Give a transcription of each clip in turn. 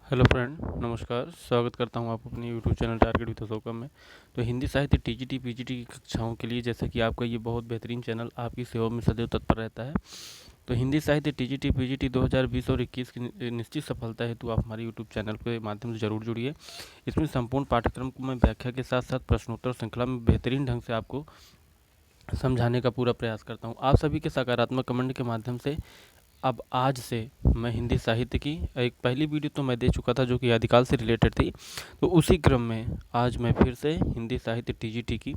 Hello friend, नमस्कार। स्वागत करता हूं आपको अपने YouTube channel target with Ashoka में। तो हिंदी साहित्य टीजीटी पीजीटी की कक्षाओं के लिए जैसे कि आपका ये बहुत बेहतरीन चैनल आपकी सेवा में सदैव तत्पर रहता है। तो हिंदी साहित्य टीजीटी पीजीटी 2020 और 21 की निश्चित सफलता हेतु आप हमारे यूट्यूब चैनल के माध्यम से जरूर जुड़िए। इसमें संपूर्ण पाठ्यक्रम को मैं व्याख्या के साथ साथ प्रश्नोत्तर श्रृंखला में बेहतरीन ढंग से आपको समझाने का पूरा प्रयास करता हूँ। आप सभी के सकारात्मक कमेंट के माध्यम से अब आज से मैं हिंदी साहित्य की एक पहली वीडियो तो मैं दे चुका था जो कि आदिकाल से रिलेटेड थी। तो उसी क्रम में आज मैं फिर से हिंदी साहित्य टीजीटी की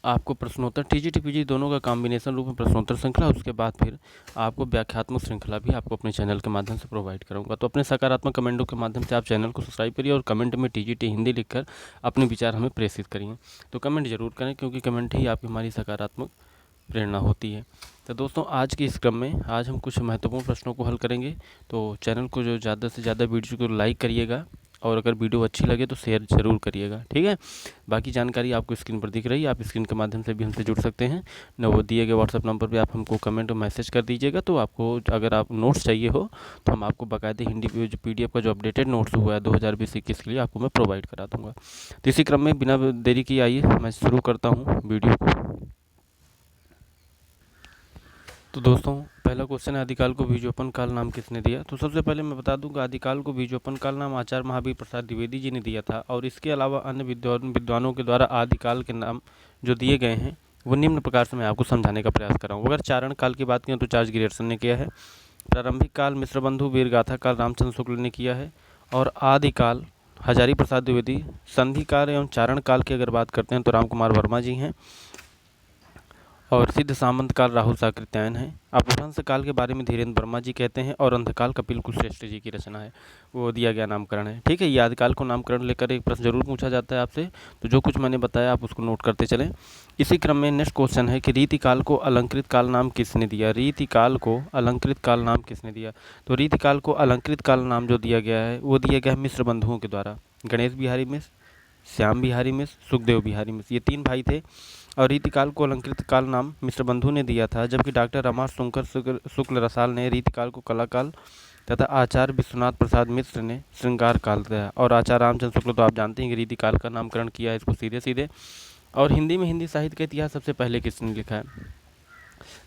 आपको प्रश्नोत्तर टीजीटी पीजी दोनों का कॉम्बिनेशन रूप में प्रश्नोत्तर श्रृंखला, उसके बाद फिर आपको व्याख्यात्मक श्रृंखला भी आपको अपने चैनल के माध्यम से प्रोवाइड करूंगा। तो अपने सकारात्मक कमेंटों के माध्यम से आप चैनल को सब्सक्राइब करिए और कमेंट में टीजीटी हिंदी लिखकर अपने विचार हमें प्रेषित करिए। तो कमेंट जरूर करें क्योंकि कमेंट ही आपकी हमारी सकारात्मक प्रेरणा होती है। तो दोस्तों, आज के इस क्रम में आज हम कुछ महत्वपूर्ण प्रश्नों को हल करेंगे। तो चैनल को जो ज़्यादा से ज़्यादा वीडियो को लाइक करिएगा और अगर वीडियो अच्छी लगे तो शेयर ज़रूर करिएगा, ठीक है। बाकी जानकारी आपको स्क्रीन पर दिख रही है, आप स्क्रीन के माध्यम से भी हमसे जुड़ सकते हैं। न वो दिए गए व्हाट्सएप नंबर पे आप हमको कमेंट और मैसेज कर दीजिएगा। तो आपको अगर आप नोट्स चाहिए हो तो हम आपको बाकायदे हिंदी PDF का जो अपडेटेड नोट्स हुआ है 2020-21 के लिए आपको मैं प्रोवाइड करा दूँगा। तो इसी क्रम में बिना देरी किए आइए मैं शुरू करता हूँ वीडियो को। तो दोस्तों, पहला क्वेश्चन है, आदिकाल को बीजोपन काल नाम किसने दिया। तो सबसे पहले मैं बता दूं कि आदिकाल को बीजोपन काल नाम आचार्य महावीर प्रसाद द्विवेदी जी ने दिया था और इसके अलावा अन्य विद्वानों के द्वारा आदिकाल के नाम जो दिए गए हैं वो निम्न प्रकार से मैं आपको समझाने का प्रयास कर रहा हूँ। अगर चारण काल की बात करें तो चार्ल्स ग्रियर्सन ने किया है। प्रारंभिक काल मिश्रबंधु वीरगाथा काल रामचंद्र शुक्ल ने किया है। और आदिकाल हजारी प्रसाद द्विवेदी। संधि काल एवं चारण काल की अगर बात करते हैं तो राम कुमार वर्मा जी हैं। और सिद्ध सामंत काल राहुल साकृत्यायन है। अपभ्रंश काल के बारे में धीरेन्द्र वर्मा जी कहते हैं और अंधकाल कपिल कुलश्रेष्ठ जी की रचना है, वो दिया गया नामकरण है, ठीक है। ये आदिकाल को नामकरण लेकर एक प्रश्न जरूर पूछा जाता है आपसे, तो जो कुछ मैंने बताया आप उसको नोट करते चलें। इसी क्रम में नेक्स्ट क्वेश्चन है कि रीतिकाल को अलंकृत काल नाम किसने दिया। रीतिकाल को अलंकृत काल नाम किसने दिया। तो रीतिकाल को अलंकृत काल नाम जो दिया गया है वो दिया गया है मिश्र बंधुओं के द्वारा। गणेश बिहारी मिश्र, श्याम बिहारी मिश्र, सुखदेव बिहारी मिश्र, ये 3 भाई थे और रीतिकाल को अलंकृत काल नाम मिश्र बंधु ने दिया था। जबकि डॉक्टर रमाश शुक्ल रसाल ने रीतिकाल को कला काल तथा आचार्य विश्वनाथ प्रसाद मिश्र ने श्रृंगार काल दिया। और आचार्य रामचंद्र शुक्ल तो आप जानते हैं कि रीतिकाल का नामकरण किया है इसको सीधे सीधे। और हिंदी में हिंदी साहित्य का इतिहास सबसे पहले किसने लिखा है।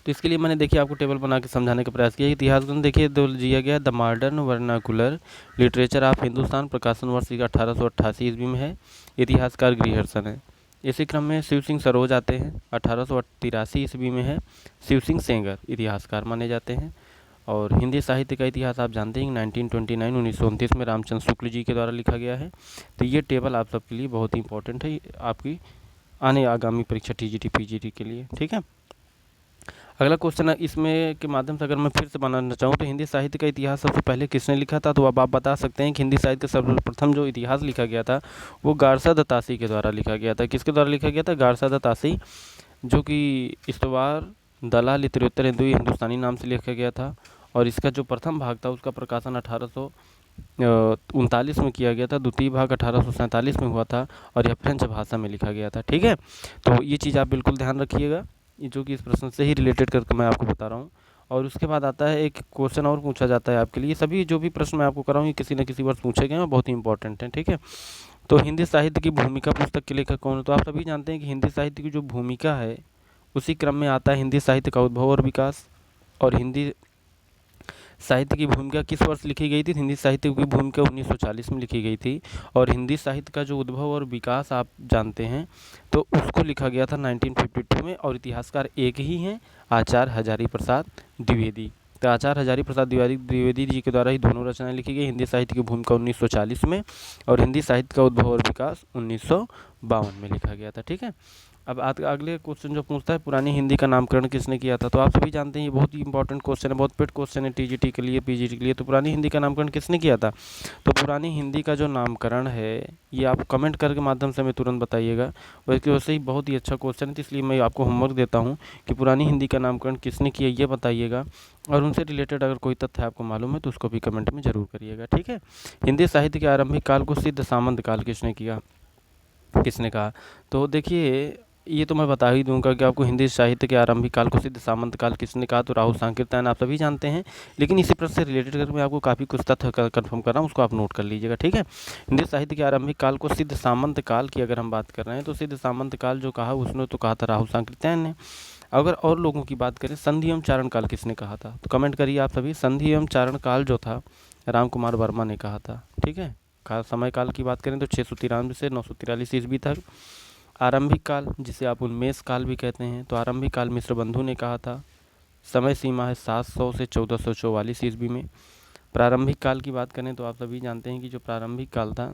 तो इसके लिए मैंने देखिए आपको टेबल बना के समझाने का प्रयास किया। इतिहास ग्रंथ देखिए दिया गया the modern vernacular literature of Hindustan, प्रकाशन वर्ष 1888 ईस्वी में है। इतिहासकार ग्रियर्सन है। इसी क्रम में शिव सिंह सरोज आते हैं, 1883 ईस्वी में है। शिव सिंह सेंगर इतिहासकार माने जाते हैं। और हिंदी साहित्य का इतिहास आप जानते हैं 1929 में रामचंद्र शुक्ल जी के द्वारा लिखा गया है। तो ये टेबल आप सबके लिए बहुत ही इंपॉर्टेंट है आपकी आने आगामी परीक्षा टीजीटी पीजीटी के लिए, ठीक है। अगला क्वेश्चन है, इसमें के माध्यम से अगर मैं फिर से बनाना चाहूँ तो हिंदी साहित्य का इतिहास सबसे पहले किसने लिखा था। तो अब आप बता सकते हैं कि हिंदी साहित्य का सर्वप्रथम जो इतिहास लिखा गया था वो गारसा दत्तासी के द्वारा लिखा गया था। किसके द्वारा लिखा गया था। गारसा दत्तासी, जो कि इस्तवार दलाल इतरोत्तर हिंदुस्तानी नाम से लिखा गया था। और इसका जो प्रथम भाग था उसका प्रकाशन 1839 में किया गया था। द्वितीय भाग 1847 में हुआ था और यह फ्रेंच भाषा में लिखा गया था, ठीक है। तो ये चीज़ आप बिल्कुल ध्यान रखिएगा, ये जो कि इस प्रश्न से ही रिलेटेड करके मैं आपको बता रहा हूँ। और उसके बाद आता है एक क्वेश्चन और पूछा जाता है आपके लिए। सभी जो भी प्रश्न मैं आपको कर रहा हूँ ये किसी न किसी वर्ष पूछे गए हैं और बहुत ही इंपॉर्टेंट हैं, ठीक है। तो हिंदी साहित्य की भूमिका पुस्तक के लेखक कौन है। तो आप सभी जानते हैं कि हिंदी साहित्य की जो भूमिका है उसी क्रम में आता है हिंदी साहित्य का उद्भव और विकास। और हिंदी साहित्य की भूमिका किस वर्ष लिखी गई थी। हिंदी साहित्य की भूमिका 1940 में लिखी गई थी। और हिंदी साहित्य का जो उद्भव और विकास आप जानते हैं तो उसको लिखा गया था 1952 में। और इतिहासकार एक ही हैं, आचार्य हजारी प्रसाद द्विवेदी। तो आचार्य हजारी प्रसाद द्विवेदी जी के द्वारा ही दोनों रचनाएं लिखी गई। हिंदी साहित्य की भूमिका 1940 में और हिंदी साहित्य का उद्भव और विकास 1952 में लिखा गया था, ठीक है। अब अगले क्वेश्चन जो पूछता है, पुरानी हिंदी का नामकरण किसने किया था। तो आप सभी जानते हैं ये बहुत ही इंपॉर्टेंट क्वेश्चन है, बहुत पेड क्वेश्चन है टीजीटी के लिए पीजीटी के लिए। तो पुरानी हिंदी का नामकरण किसने किया था। तो पुरानी हिंदी का जो नामकरण है ये आप कमेंट करके माध्यम से हमें तुरंत बताइएगा। वैसे ही बहुत ही अच्छा क्वेश्चन है, इसलिए मैं आपको होमवर्क देता हूँ कि पुरानी हिंदी का नामकरण किसने किया ये बताइएगा। और उनसे रिलेटेड अगर कोई तथ्य आपको मालूम है तो उसको भी कमेंट में ज़रूर करिएगा, ठीक है। हिंदी साहित्य के आरंभिक काल को सिद्ध सामंत काल किसने कहा। तो देखिए ये तो मैं बता ही दूंगा कि आपको हिंदी साहित्य के आरंभिक काल को सिद्ध सामंत काल किसने कहा, तो राहुल सांकृत्यायन आप सभी जानते हैं। लेकिन इसी प्रश्न से रिलेटेड करके मैं आपको काफ़ी कुछ तथ्य कन्फर्म कर रहा हूँ, उसको आप नोट कर लीजिएगा, ठीक है। हिंदी साहित्य के आरंभिक काल को सिद्ध सामंत काल की अगर हम बात कर रहे हैं तो सिद्ध सामंत काल जो कहा उसने तो कहा था राहुल सांकृत्यायन ने। अगर और लोगों की बात करें, संधि एवं चारण काल किसने कहा था, तो कमेंट करिए आप सभी। संधि एवं चारण काल जो था राम कुमार वर्मा ने कहा था, ठीक है। समय काल की बात करें तो 693 से 943 ईस्वी तक। आरंभिक काल जिसे आप उन्मेष काल भी कहते हैं, तो आरंभिक काल मिश्र बंधु ने कहा था। समय सीमा है 700 से 1444 ईस्वी में। प्रारंभिक काल की बात करें तो आप सभी जानते हैं कि जो प्रारंभिक काल था,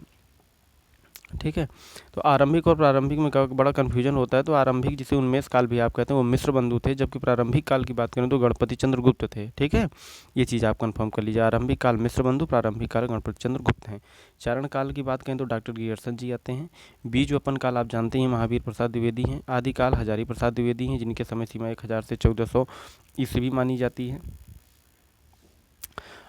ठीक है, तो आरंभिक और प्रारंभिक में बड़ा कन्फ्यूजन होता है। तो आरंभिक जिसे उन्मेष काल भी आप कहते हैं वो मिश्र बंधु थे, जबकि प्रारंभिक काल की बात करें तो गणपति चंद्र गुप्त थे, ठीक है। ये चीज़ आप कंफर्म कर लीजिए, आरंभिक काल मिश्र बंधु, प्रारंभिक काल गणपति चंद्र गुप्त हैं। चारण काल की बात करें तो डॉक्टर गियर्सन जी आते हैं। बीज वपन काल आप जानते हैं महावीर प्रसाद द्विवेदी हैं। आदिकाल हजारी प्रसाद द्विवेदी हैं, जिनके समय सीमा 1000 से 1400 ईस्वी मानी जाती है।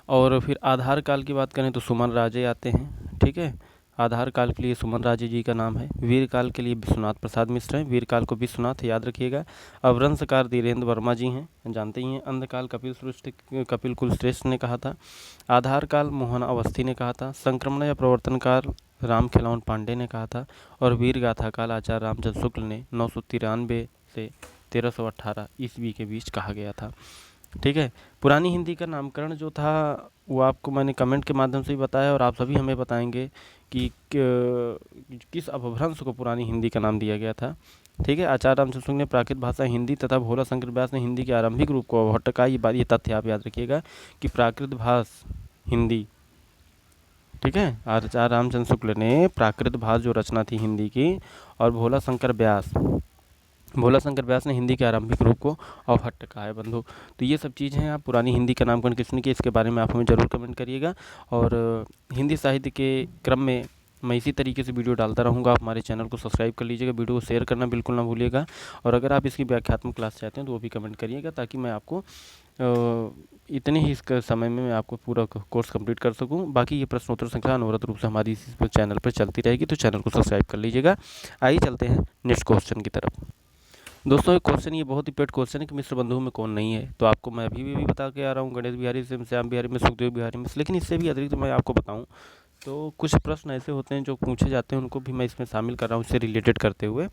और फिर आधार काल की बात करें तो सुमन राजे आते हैं, ठीक है। आधार काल के लिए सुमन राजे जी का नाम है। वीर काल के लिए विश्वनाथ प्रसाद मिश्र हैं, वीर काल को विश्वनाथ याद रखिएगा। अवरंशकार धीरेन्द्र वर्मा जी हैं, जानते ही हैं। अंधकाल कपिल कुलश्रेष्ठ ने कहा था। आधार काल मोहन अवस्थी ने कहा था। संक्रमण या प्रवर्तन काल राम खिलौन पांडे ने कहा था। और वीर गाथा काल आचार्य रामचंद्र शुक्ल ने 993 से 1318 ईस्वी के बीच कहा गया था, ठीक है। पुरानी हिंदी का नामकरण जो था वो आपको मैंने कमेंट के माध्यम से ही बताया, और आप सभी हमें बताएंगे कि किस अपभ्रंश को पुरानी हिंदी का नाम दिया गया था, ठीक है। आचार्य रामचंद्र शुक्ल ने प्राकृत भाषा हिंदी तथा भोला शंकर व्यास ने हिंदी के आरंभिक रूप को भट्टका। ये तथ्य आप याद रखिएगा कि प्राकृत भाषा हिंदी, ठीक है, आचार्य रामचंद्र शुक्ल ने प्राकृत भाषा जो रचना थी हिंदी की, और भोला शंकर व्यास ने हिंदी के आरंभिक रूप को अवहट्ट कहा है बंधु। तो ये सब चीज़ें हैं। आप पुरानी हिंदी का नामकरण किसने किया, इसके बारे में आप हमें ज़रूर कमेंट करिएगा। और हिंदी साहित्य के क्रम में मैं इसी तरीके से वीडियो डालता रहूँगा। आप हमारे चैनल को सब्सक्राइब कर लीजिएगा, वीडियो को शेयर करना बिल्कुल ना भूलिएगा। और अगर आप इसकी व्याख्यात्मक क्लास चाहते हैं तो वो भी कमेंट करिएगा, ताकि मैं आपको इतने ही इस समय में मैं आपको पूरा कोर्स कंप्लीट कर सकूं। बाकी ये प्रश्नोत्तर श्रृंखला अनवरत रूप से हमारी इस चैनल पर चलती रहेगी, तो चैनल को सब्सक्राइब कर लीजिएगा। आइए चलते हैं नेक्स्ट क्वेश्चन की तरफ। दोस्तों एक क्वेश्चन, ये बहुत ही पेट क्वेश्चन है कि मिश्र बंधुओं में कौन नहीं है। तो आपको मैं अभी भी बता के आ रहा हूँ, गणेश बिहारी से, श्याम बिहारी में, सुखदेव बिहारी में। लेकिन इससे भी अतिरिक्त मैं आपको बताऊँ तो कुछ प्रश्न ऐसे होते हैं जो पूछे जाते हैं, उनको भी मैं इसमें शामिल कर रहा हूँ, इससे रिलेटेड करते हुए।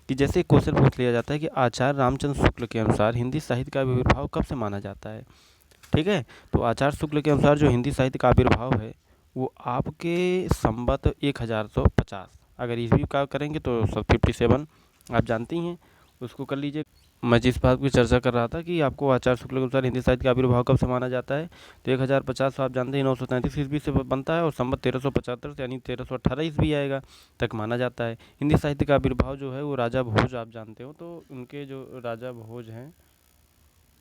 कि जैसे क्वेश्चन पूछ लिया जाता है कि आचार्य रामचंद्र शुक्ल के अनुसार हिंदी साहित्य का आविर्भाव कब से माना जाता है, ठीक है। तो आचार्य शुक्ल के अनुसार जो हिंदी साहित्य का आविर्भाव है वो आपके संवत 1150, अगर ईस्वी का करेंगे तो 57 आप जानते ही हैं, उसको कर लीजिए। मैं जिस बात की चर्चा कर रहा था कि आपको आचार्य शुक्ल के अनुसार हिंदी साहित्य का आविर्भाव कब से माना जाता है, तो 1050 आप जानते हैं 933 ईस्वी से बनता है, और संवत 1375 यानी 1318 ईस्वी आएगा तक माना जाता है। हिंदी साहित्य का आविर्भाव जो है वो राजा भोज आप जानते हो, तो उनके जो राजा भोज हैं,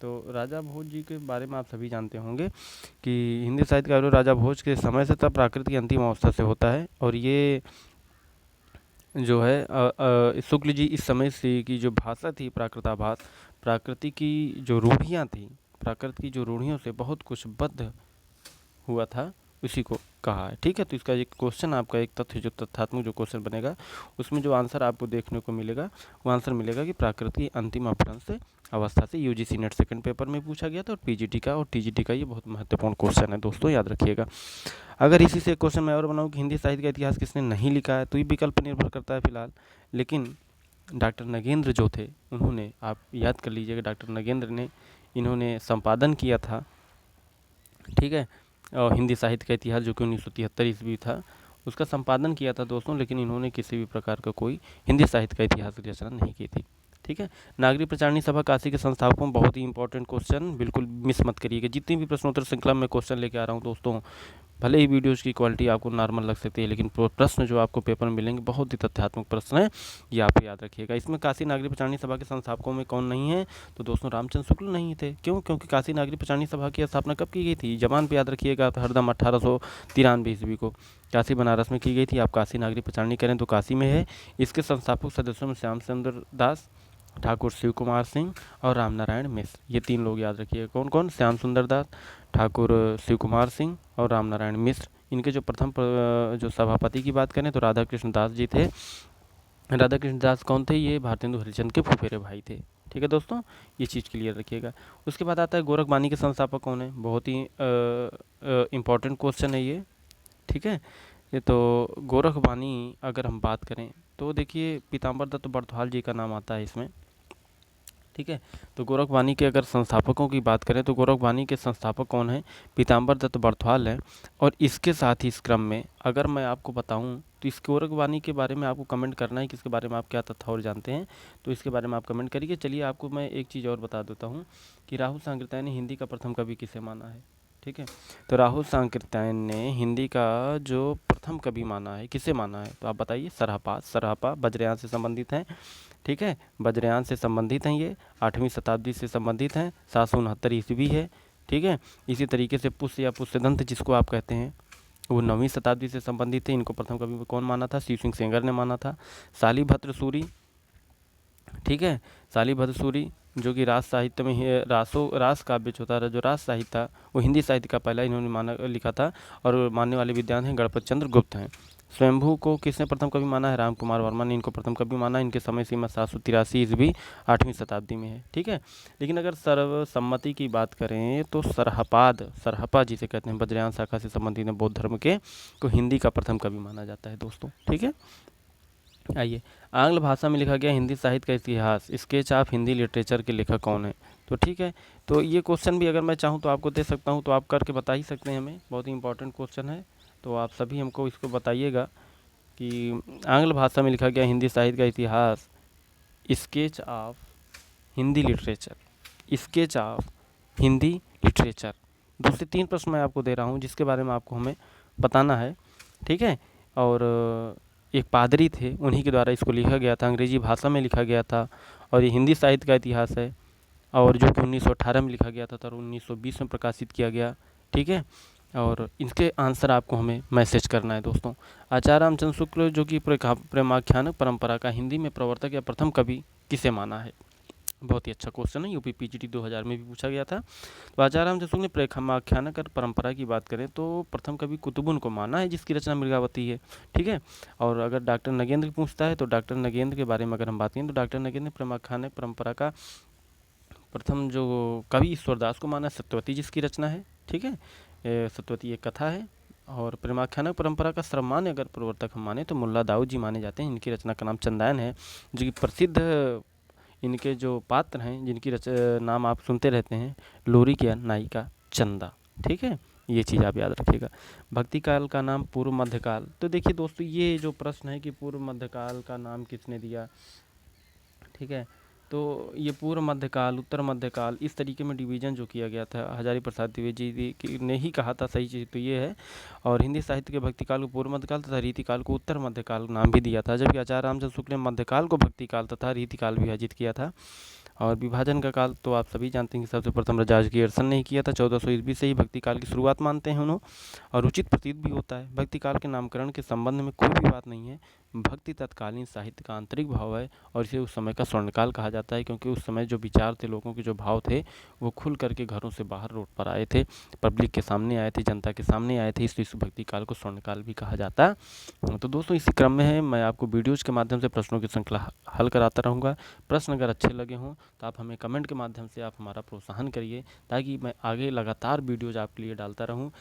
तो राजा भोज जी के बारे में आप सभी जानते होंगे कि हिंदी साहित्य का आविर्भाव राजा भोज के समय से तब प्राकृत की अंतिम अवस्था से होता है। और ये जो है शुक्ल जी इस समय से की जो भाषा थी प्राकृताभास, प्राकृति की जो रूढ़ियाँ थी, प्राकृत की जो रूढ़ियों से बहुत कुछ बद्ध हुआ था, उसी को कहा है, ठीक है। तो इसका एक क्वेश्चन आपका एक तथ्य जो तथ्यात्मक जो क्वेश्चन बनेगा उसमें जो आंसर आपको देखने को मिलेगा वो आंसर मिलेगा कि प्राकृत की अंतिम अपभ्रंश अवस्था से। यूजीसी नेट सेकंड पेपर में पूछा गया था, और पीजीटी का और टीजीटी का ये बहुत महत्वपूर्ण क्वेश्चन है दोस्तों, याद रखिएगा। अगर इसी से क्वेश्चन मैं और बनाऊँ कि हिंदी साहित्य का इतिहास किसने नहीं लिखा है, तो ये विकल्प निर्भर करता है फिलहाल। लेकिन डॉक्टर नगेंद्र जो थे उन्होंने, आप याद कर लीजिएगा, डॉक्टर नगेंद्र ने इन्होंने संपादन किया था, ठीक है। और हिंदी साहित्य का इतिहास जो कि 1973 ईस्वी था उसका संपादन किया था दोस्तों, लेकिन इन्होंने किसी भी प्रकार का कोई हिंदी साहित्य का इतिहास की रचना नहीं की थी, ठीक है। नागरिक प्रचारणी सभा काशी के संस्थापकों, बहुत ही इंपॉर्टेंट क्वेश्चन, बिल्कुल मिस मत करिएगा। जितनी भी प्रश्नोत्तर श्रृंखला में क्वेश्चन लेके आ रहा हूँ दोस्तों, भले ही वीडियोज़ की क्वालिटी आपको नॉर्मल लग सकती है, लेकिन प्रश्न जो आपको पेपर में मिलेंगे बहुत ही तथ्यात्मक प्रश्न है, ये आप याद रखिएगा। इसमें काशी नागरिक प्रचारणी सभा के संस्थापकों में कौन नहीं है, तो दोस्तों रामचंद्र शुक्ल नहीं थे। क्यों? क्योंकि काशी नागरिक प्रचारणी सभा की स्थापना कब की गई थी, जबान पे याद रखिएगा हरदम 1893 ईस्वी को काशी बनारस में की गई थी। आप काशी नागरिक प्रचारणी करें तो काशी में है। इसके संस्थापक सदस्यों में श्याम सुंदर दास, ठाकुर शिव कुमार सिंह और रामनारायण मिश्र, ये 3 लोग याद रखिए। कौन कौन? श्याम सुंदर दास, ठाकुर शिव कुमार सिंह और रामनारायण मिश्र। इनके जो प्रथम जो सभापति की बात करें तो राधा कृष्ण दास जी थे, राधा कृष्ण दास कौन थे? ये भारतेंदु हरिश्चंद्र के फुफेरे भाई थे। ठीक है दोस्तों, ये चीज़ क्लियर रखिएगा। उसके बाद आता है गोरखबानी के संस्थापक कौन है? बहुत ही इम्पोर्टेंट क्वेश्चन है ये। ठीक है, ये तो गोरखबानी अगर हम बात करें तो देखिए पीताम्बर दत्त बरथवाल जी का नाम आता है इसमें। ठीक है, तो गोरखबानी के अगर संस्थापकों की बात करें तो गोरखबानी के संस्थापक कौन हैं? पीताम्बर दत्त बरथवाल हैं। और इसके साथ ही इस क्रम में अगर मैं आपको बताऊं तो इस गोरखबानी के बारे में आपको कमेंट करना है कि इसके बारे में आप क्या तथ्य और जानते हैं, तो इसके बारे में आप कमेंट करिए। चलिए आपको मैं एक चीज़ और बता देता हूँ कि राहुल सांकृत्यायन ने हिंदी का प्रथम कवि किसे माना है। ठीक है, तो राहुल सांकृत्यायन ने हिंदी का जो प्रथम कवि माना है, किसे माना है? तो आप बताइए। सरहपा। सरहपा वज्रयान से संबंधित हैं। ठीक है, वज्रयान से संबंधित हैं, ये 8वीं शताब्दी से संबंधित हैं, 769 ईस्वी है। ठीक है, इसी तरीके से पुष्य या पुष्यदंत जिसको आप कहते हैं वो 9वीं शताब्दी से संबंधित थे। इनको प्रथम कवि कौन माना था? शिव सिंह सेंगर ने माना था। शालीभद्र सूरी, ठीक है, शालीभद्र सूरी जो कि रास साहित्य में ही रास काव्य जो था, जो रास साहित्य था वो हिंदी साहित्य का पहला इन्होंने लिखा था। और मानने वाले विद्वान हैं गणपत चंद्र गुप्त हैं। स्वयंभू को किसने प्रथम कवि माना है? राम कुमार वर्मा ने इनको प्रथम कवि माना। इनके समय सीमा 783 ईस्वी 8वीं शताब्दी में है। ठीक है, लेकिन अगर सर्वसम्मति की बात करें तो सरहपा जिसे कहते हैं वज्रयान शाखा से संबंधित है बौद्ध धर्म के, को हिंदी का प्रथम कवि माना जाता है दोस्तों। ठीक है, आइए, आंग्ल भाषा में लिखा गया हिंदी साहित्य का इतिहास, स्केच ऑफ हिंदी लिटरेचर के लेखक कौन है? तो ठीक है, तो ये क्वेश्चन भी अगर मैं चाहूँ तो आपको दे सकता हूँ, तो आप करके बता ही सकते हैं हमें। बहुत ही इंपॉर्टेंट क्वेश्चन है, तो आप सभी हमको इसको बताइएगा कि आंग्ल भाषा में लिखा गया हिंदी साहित्य का इतिहास, sketch of Hindi literature, sketch of Hindi literature. 2 से 3 प्रश्न मैं आपको दे रहा हूँ जिसके बारे में आपको हमें बताना है। ठीक है, और एक पादरी थे, उन्हीं के द्वारा इसको लिखा गया था, अंग्रेजी भाषा में लिखा गया था। और ये हिंदी साहित्य का इतिहास है, और जो कि 1918 में लिखा गया था और 1920 में प्रकाशित किया गया। ठीक है, और इसके आंसर आपको हमें मैसेज करना है दोस्तों। आचार्य रामचंद्र शुक्ल जो कि प्रेमाख्यानक परंपरा का हिंदी में प्रवर्तक या प्रथम कवि किसे माना है? बहुत ही अच्छा क्वेश्चन है, यूपी पीजीटी 2000 में भी पूछा गया था। तो आचार्य रामचंद्र शुक्ल ने प्रेमाख्यानक परंपरा की बात करें तो प्रथम कवि कुतुबुन को माना है, जिसकी रचना मृगावती है। ठीक है, और अगर डॉक्टर नगेंद्र पूछता है तो डॉक्टर नगेंद्र के बारे में अगर हम बात करें तो डॉक्टर नगेंद्र ने प्रेमाख्यानक परंपरा का प्रथम जो कवि ईश्वरदास को माना, सत्यवती जिसकी रचना है। ठीक है, सत्यवती एक कथा है। और प्रेमाख्यानक परंपरा का सर्वमान्य अगर प्रवर्तक हम माने तो मुल्ला दाऊद जी माने जाते हैं। इनकी रचना का नाम चंदायन है, जो कि प्रसिद्ध इनके जो पात्र हैं जिनकी नाम आप सुनते रहते हैं, लोरी की नायिका चंदा। ठीक है, ये चीज़ आप याद रखिएगा। भक्ति काल का नाम पूर्व मध्यकाल। तो देखिए दोस्तों, ये जो प्रश्न है कि पूर्व मध्यकाल का नाम किसने दिया, ठीक है, तो ये पूर्व मध्यकाल, उत्तर मध्यकाल, इस तरीके में डिवीज़न जो किया गया था हजारी प्रसाद द्विवेदी जी ने ही कहा था। सही चीज़ तो ये है। और हिंदी साहित्य के भक्ति काल को पूर्व मध्यकाल तथा रीतिकाल को उत्तर मध्यकाल नाम भी दिया था, जबकि आचार्य रामचंद्र शुक्ल ने मध्यकाल को भक्ति काल तथा रीतिकाल विभाजित किया था। और विभाजन का काल तो आप सभी जानते हैं कि सबसे प्रथम राजकीय अर्सन ने ही किया था। 1400 ईस्वी से ही भक्ति काल की शुरुआत मानते हैं उन्होंने, और उचित प्रतीत भी होता है। भक्ति काल के नामकरण के संबंध में कोई भी बात नहीं है। भक्ति तत्कालीन साहित्य का आंतरिक भाव है, और इसे उस समय का स्वर्णकाल कहा जाता है, क्योंकि उस समय जो विचार थे, लोगों के जो भाव थे, वो खुल करके घरों से बाहर रोड पर आए थे, पब्लिक के सामने आए थे, जनता के सामने आए थे, इसलिए इस भक्ति काल को स्वर्णकाल भी कहा जाता है। तो दोस्तों, इसी क्रम में है मैं आपको वीडियोज़ के माध्यम से प्रश्नों की श्रृंखला हल कराता रहूँगा। प्रश्न अगर अच्छे लगे हों तो आप हमें कमेंट के माध्यम से आप हमारा प्रोत्साहन करिए, ताकि मैं आगे लगातार वीडियोज़ आपके लिए डालता रहूँ।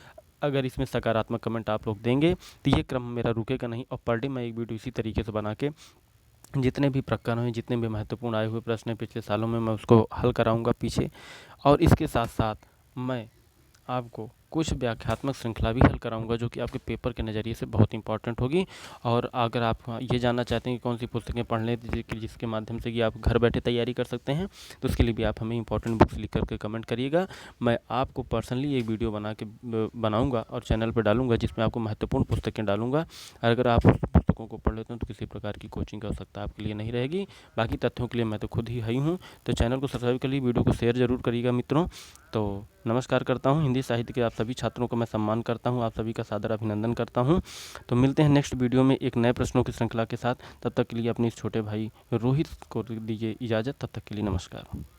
अगर इसमें सकारात्मक कमेंट आप लोग देंगे तो ये क्रम मेरा रुकेगा नहीं, और पर डे मैं एक वीडियो इसी तरीके से बना के जितने भी प्रकरण हैं, जितने भी महत्वपूर्ण आए हुए प्रश्न हैं पिछले सालों में, मैं उसको हल कराऊंगा पीछे। और इसके साथ साथ मैं आपको कुछ व्याख्यात्मक श्रृंखला भी हल कराऊंगा, जो कि आपके पेपर के नज़रिए से बहुत इंपॉर्टेंट होगी। और अगर आप ये जानना चाहते हैं कि कौन सी पुस्तकें पढ़ लें जिसके माध्यम से कि आप घर बैठे तैयारी कर सकते हैं, तो उसके लिए भी आप हमें इंपॉर्टेंट बुक्स लिख करके कमेंट करिएगा। मैं आपको पर्सनली एक वीडियो बनाऊँगा और चैनल पर डालूँगा, जिसमें आपको महत्वपूर्ण पुस्तकें डालूँगा। अगर आप उस पुस्तकों को पढ़ लेते हैं तो किसी प्रकार की कोचिंग की आवश्यकता आपके लिए नहीं रहेगी। बाकी तथ्यों के लिए मैं तो खुद ही हूँ। तो चैनल को सब्सक्राइब करिए, वीडियो को शेयर ज़रूर करिएगा मित्रों। तो नमस्कार करता हूँ। हिंदी साहित्य के आप सभी छात्रों को मैं सम्मान करता हूँ, आप सभी का सादर अभिनंदन करता हूँ। तो मिलते हैं नेक्स्ट वीडियो में एक नए प्रश्नों की श्रृंखला के साथ। तब तक के लिए अपने इस छोटे भाई रोहित को दीजिए इजाज़त। तब तक के लिए नमस्कार।